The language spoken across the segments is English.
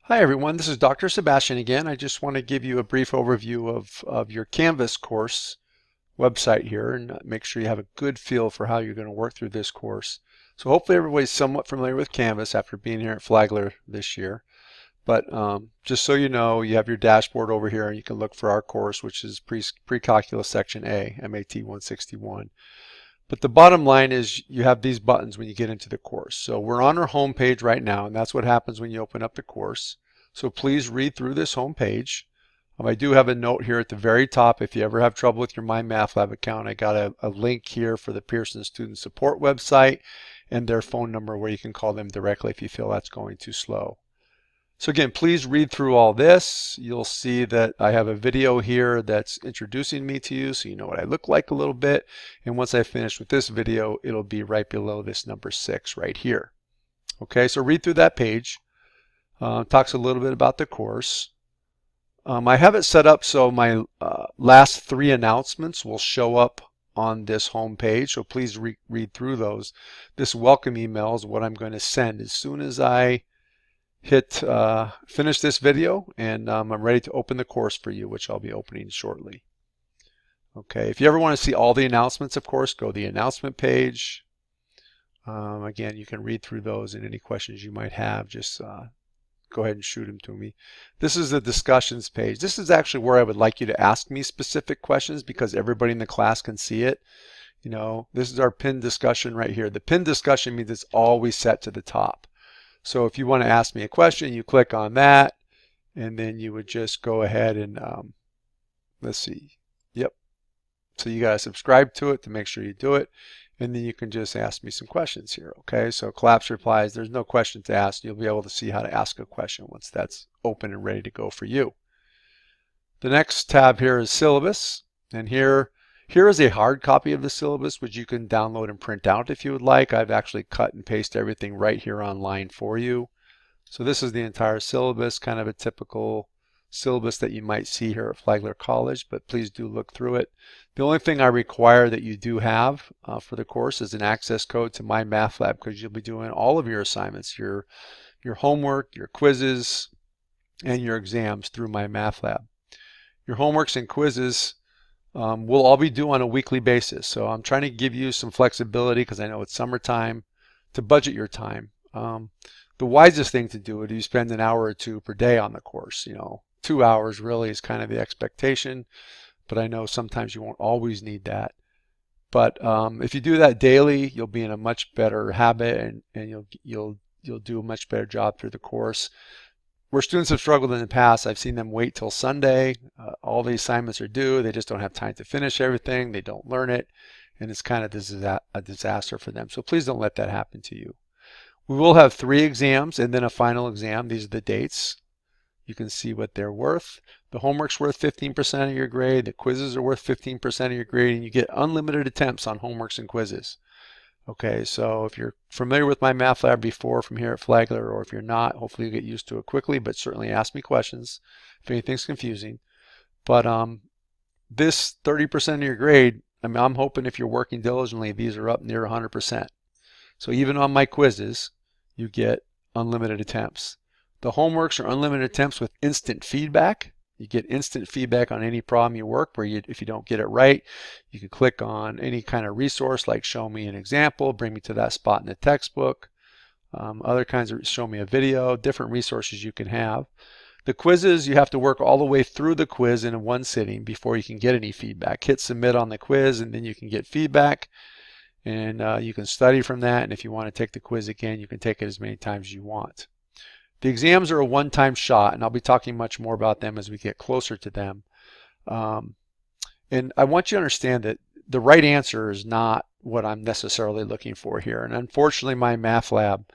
Hi everyone, this is Dr. Sebastian again. I just want to give you a brief overview of your Canvas course website here and make sure you have a good feel for how you're going to work through this course. So hopefully everybody's somewhat familiar with Canvas after being here at Flagler this year. But just so you know, you have your dashboard over here and you can look for our course, which is Precalculus Section A, MAT 161. But the bottom line is you have these buttons when you get into the course. So we're on our home page right now, and that's what happens when you open up the course. So please read through this home page. I do have a note here at the very top. If you ever have trouble with your MyMathLab account, I got a link here for the Pearson Student Support website and their phone number where you can call them directly if you feel that's going too slow. So again, please read through all this. You'll see that I have a video here that's introducing me to you so you know what I look like a little bit. And once I finish with this video, it'll be right below this number 6 right here. Okay, so read through that page. Talks a little bit about the course. I have it set up so my last 3 announcements will show up on this home page. So please read through those. This welcome email is what I'm going to send as soon as I hit finish this video, and I'm ready to open the course for you, which I'll be opening shortly. Okay, if you ever want to see all the announcements, of course, go to the announcement page. Again, you can read through those, and any questions you might have, just go ahead and shoot them to me. This is the discussions page. This is actually where I would like you to ask me specific questions because everybody in the class can see it. You know, this is our pinned discussion right here. The pinned discussion means it's always set to the top. So if you want to ask me a question, you click on that, and then you would just go ahead and, let's see, yep. So you got to subscribe to it to make sure you do it, and then you can just ask me some questions here, okay? So collapse replies, there's no question to ask. You'll be able to see how to ask a question once that's open and ready to go for you. The next tab here is syllabus, and here is a hard copy of the syllabus, which you can download and print out if you would like. I've actually cut and pasted everything right here online for you. So this is the entire syllabus, kind of a typical syllabus that you might see here at Flagler College, but please do look through it. The only thing I require that you do have for the course is an access code to MyMathLab because you'll be doing all of your assignments, your homework, your quizzes, and your exams through MyMathLab. Your homeworks and quizzes we'll all be due on a weekly basis. So I'm trying to give you some flexibility because I know it's summertime to budget your time. The wisest thing to do is you spend an hour or 2 per day on the course. You know, 2 hours really is kind of the expectation, but I know sometimes you won't always need that. But if you do that daily, you'll be in a much better habit and you'll do a much better job through the course. Where students have struggled in the past, I've seen them wait till Sunday. All the assignments are due. They just don't have time to finish everything. They don't learn it. And it's kind of a disaster for them. So please don't let that happen to you. We will have 3 exams and then a final exam. These are the dates. You can see what they're worth. The homework's worth 15% of your grade. The quizzes are worth 15% of your grade. And you get unlimited attempts on homeworks and quizzes. Okay, so if you're familiar with MyMathLab before from here at Flagler, or if you're not, hopefully you get used to it quickly, but certainly ask me questions if anything's confusing. But this 30% of your grade, I mean, I'm hoping if you're working diligently, these are up near 100%. So even on my quizzes, you get unlimited attempts. The homeworks are unlimited attempts with instant feedback. You get instant feedback on any problem you work where if you don't get it right, you can click on any kind of resource like show me an example, bring me to that spot in the textbook, other kinds of show me a video, different resources you can have. The quizzes, you have to work all the way through the quiz in one sitting before you can get any feedback. Hit submit on the quiz and then you can get feedback and you can study from that, and if you want to take the quiz again, you can take it as many times as you want. The exams are a one-time shot, and I'll be talking much more about them as we get closer to them. And I want you to understand that the right answer is not what I'm necessarily looking for here. And unfortunately, MyMathLab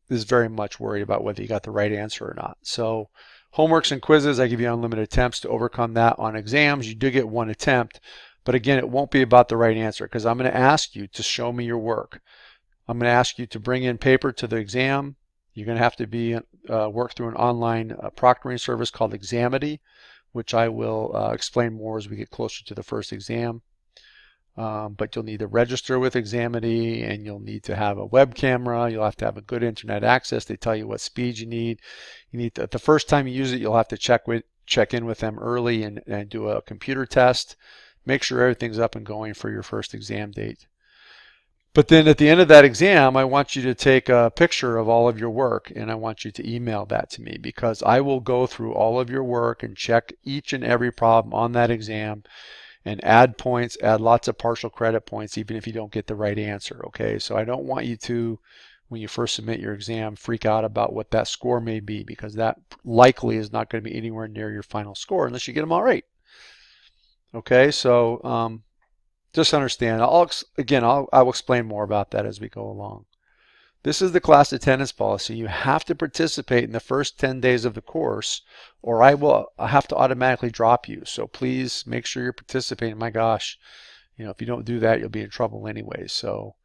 is very much worried about whether you got the right answer or not. So homeworks and quizzes, I give you unlimited attempts to overcome that. On exams, you do get 1 attempt. But again, it won't be about the right answer because I'm going to ask you to show me your work. I'm going to ask you to bring in paper to the exam. You're going to have to work through an online proctoring service called Examity, which I will explain more as we get closer to the first exam. but you'll need to register with Examity, and you'll need to have a web camera. You'll have to have a good internet access. They tell you what speed you need. You need to, the first time you use it, you'll have to check in with them early and do a computer test. Make sure everything's up and going for your first exam date. But then at the end of that exam, I want you to take a picture of all of your work, and I want you to email that to me, because I will go through all of your work and check each and every problem on that exam and add points, add lots of partial credit points, even if you don't get the right answer, okay? So I don't want you to, when you first submit your exam, freak out about what that score may be, because that likely is not going to be anywhere near your final score unless you get them all right. Okay, so just understand. I will explain more about that as we go along. This is the class attendance policy. You have to participate in the first 10 days of the course, or I have to automatically drop you. So please make sure you're participating. My gosh, if you don't do that, you'll be in trouble anyway. So,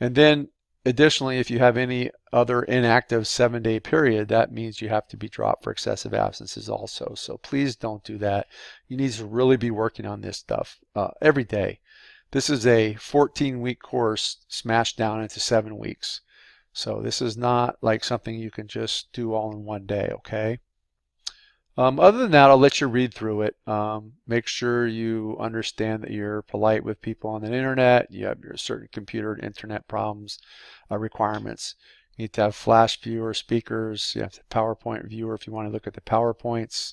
and then additionally, if you have any other inactive 7-day period, that means you have to be dropped for excessive absences also. So please don't do that. You need to really be working on this stuff every day. This is a 14-week course smashed down into 7 weeks. So this is not like something you can just do all in one day, okay? Other than that, I'll let you read through it. Make sure you understand that you're polite with people on the internet. You have your certain computer and internet problems, requirements. You need to have flash viewer speakers. You have the PowerPoint viewer if you want to look at the PowerPoints.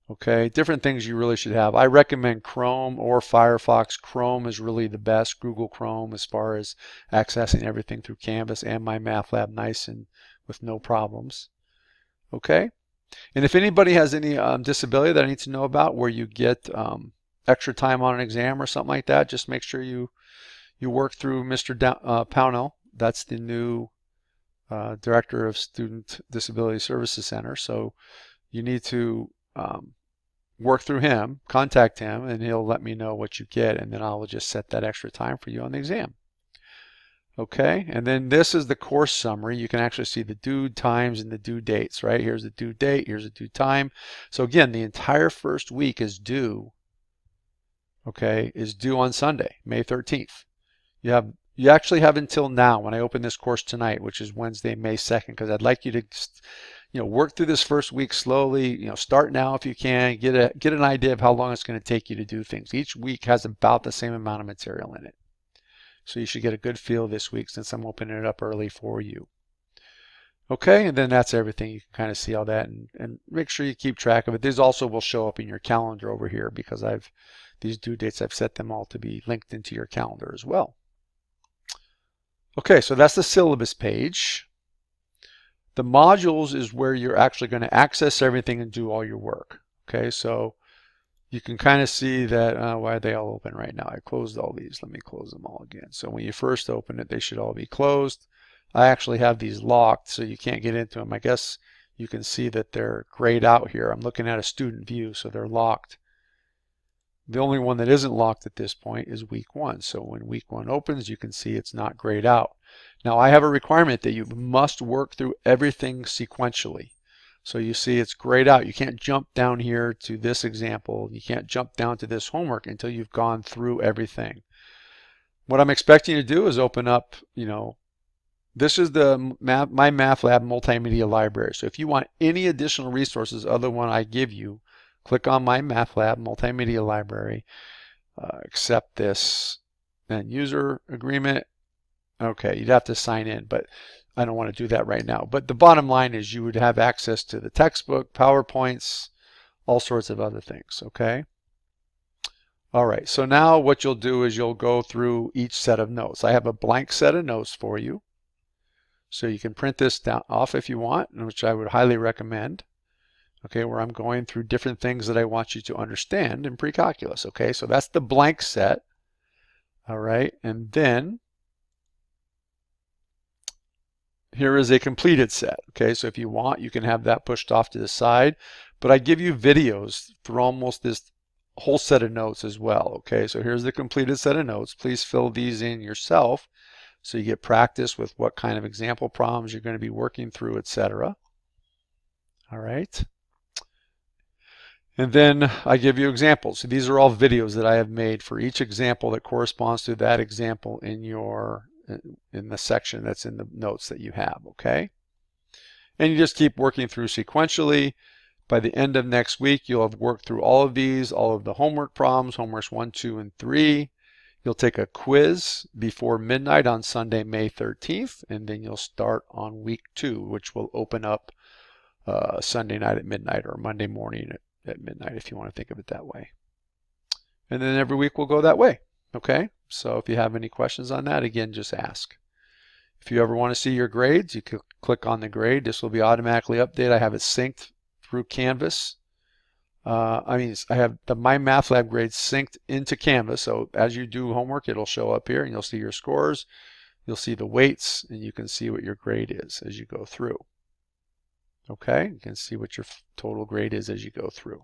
Okay, different things you really should have. I recommend Chrome or Firefox. Chrome is really the best, Google Chrome, as far as accessing everything through Canvas and MyMathLab nice and with no problems. Okay, and if anybody has any disability that I need to know about, where you get extra time on an exam or something like that, just make sure you work through Mr. Pownell. That's the new Director of Student Disability Services Center. So you need to work through him, contact him, and he'll let me know what you get, and then I will just set that extra time for you on the exam. Okay, and then this is the course summary. You can actually see the due times and the due dates, right? Here's the due date, here's the due time. So again, the entire first week is due, okay, is due on Sunday, May 13th. You actually have until now, when I open this course tonight, which is Wednesday, May 2nd, because I'd like you to work through this first week slowly. Start now if you can. Get an idea of how long it's going to take you to do things. Each week has about the same amount of material in it. So you should get a good feel this week, since I'm opening it up early for you. Okay, and then that's everything. You can kind of see all that, and make sure you keep track of it. These also will show up in your calendar over here, because these due dates, I've set them all to be linked into your calendar as well. Okay, so that's the syllabus page. The modules is where you're actually going to access everything and do all your work. Okay, so you can kind of see that, why are they all open right now? I closed all these. Let me close them all again. So when you first open it, they should all be closed. I actually have these locked, so you can't get into them. I guess you can see that they're grayed out here. I'm looking at a student view, so they're locked. The only one that isn't locked at this point is week 1. So when week 1 opens, you can see it's not grayed out. Now I have a requirement that you must work through everything sequentially. So you see it's grayed out. You can't jump down here to this example. You can't jump down to this homework until you've gone through everything. What I'm expecting you to do is open up, this is the MyMathLab Multimedia Library. So if you want any additional resources other than what I give you, click on MyMathLab Multimedia Library, accept this and user agreement. Okay, you'd have to sign in, but I don't want to do that right now. But the bottom line is you would have access to the textbook, PowerPoints, all sorts of other things, okay? All right, so now what you'll do is you'll go through each set of notes. I have a blank set of notes for you. So you can print this down off if you want, which I would highly recommend. Okay, where I'm going through different things that I want you to understand in Precalculus. Okay, so that's the blank set. All right, and then here is a completed set. Okay, so if you want, you can have that pushed off to the side, but I give you videos through almost this whole set of notes as well. Okay, so here's the completed set of notes. Please fill these in yourself so you get practice with what kind of example problems you're going to be working through, etc. All right. And then I give you examples. So these are all videos that I have made for each example that corresponds to that example in the section that's in the notes that you have, okay? And you just keep working through sequentially. By the end of next week, you'll have worked through all of these, all of the homework problems, homeworks 1, 2, and 3. You'll take a quiz before midnight on Sunday, May 13th, and then you'll start on week 2, which will open up Sunday night at midnight or Monday morning at midnight, if you want to think of it that way. And then every week will go that way, okay? So if you have any questions on that, again, just ask. If you ever want to see your grades, you can click on the grade. This will be automatically updated. I have it synced through Canvas. I have the My Math Lab grades synced into Canvas. So as you do homework, it'll show up here and you'll see your scores. You'll see the weights and you can see what your grade is as you go through. Okay, you can see what your total grade is as you go through.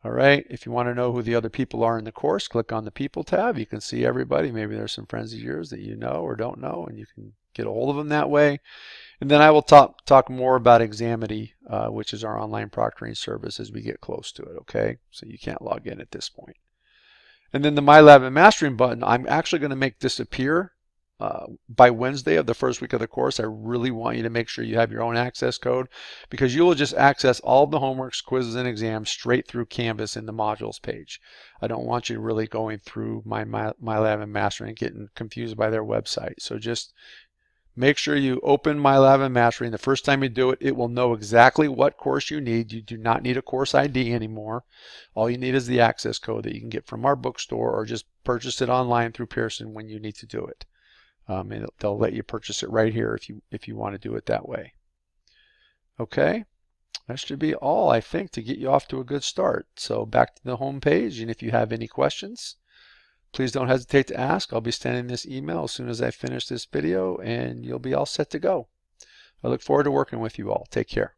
All right, if you want to know who the other people are in the course, click on the People tab. You can see everybody. Maybe there's some friends of yours that you know or don't know, and you can get a hold of them that way. And then I will talk more about Examity, which is our online proctoring service, as we get close to it, okay? So you can't log in at this point. And then the My Lab and Mastering button, I'm actually going to make this appear by Wednesday of the first week of the course. I really want you to make sure you have your own access code, because you will just access all of the homeworks, quizzes, and exams straight through Canvas in the modules page. I don't want you really going through My Lab and Mastering and getting confused by their website. So just make sure you open My Lab and Mastering. The first time you do it, it will know exactly what course you need. You do not need a course ID anymore. All you need is the access code that you can get from our bookstore or just purchase it online through Pearson when you need to do it. And they'll let you purchase it right here if you want to do it that way. Okay, that should be all, I think, to get you off to a good start. So back to the home page, and if you have any questions, please don't hesitate to ask. I'll be sending this email as soon as I finish this video, and you'll be all set to go. I look forward to working with you all. Take care.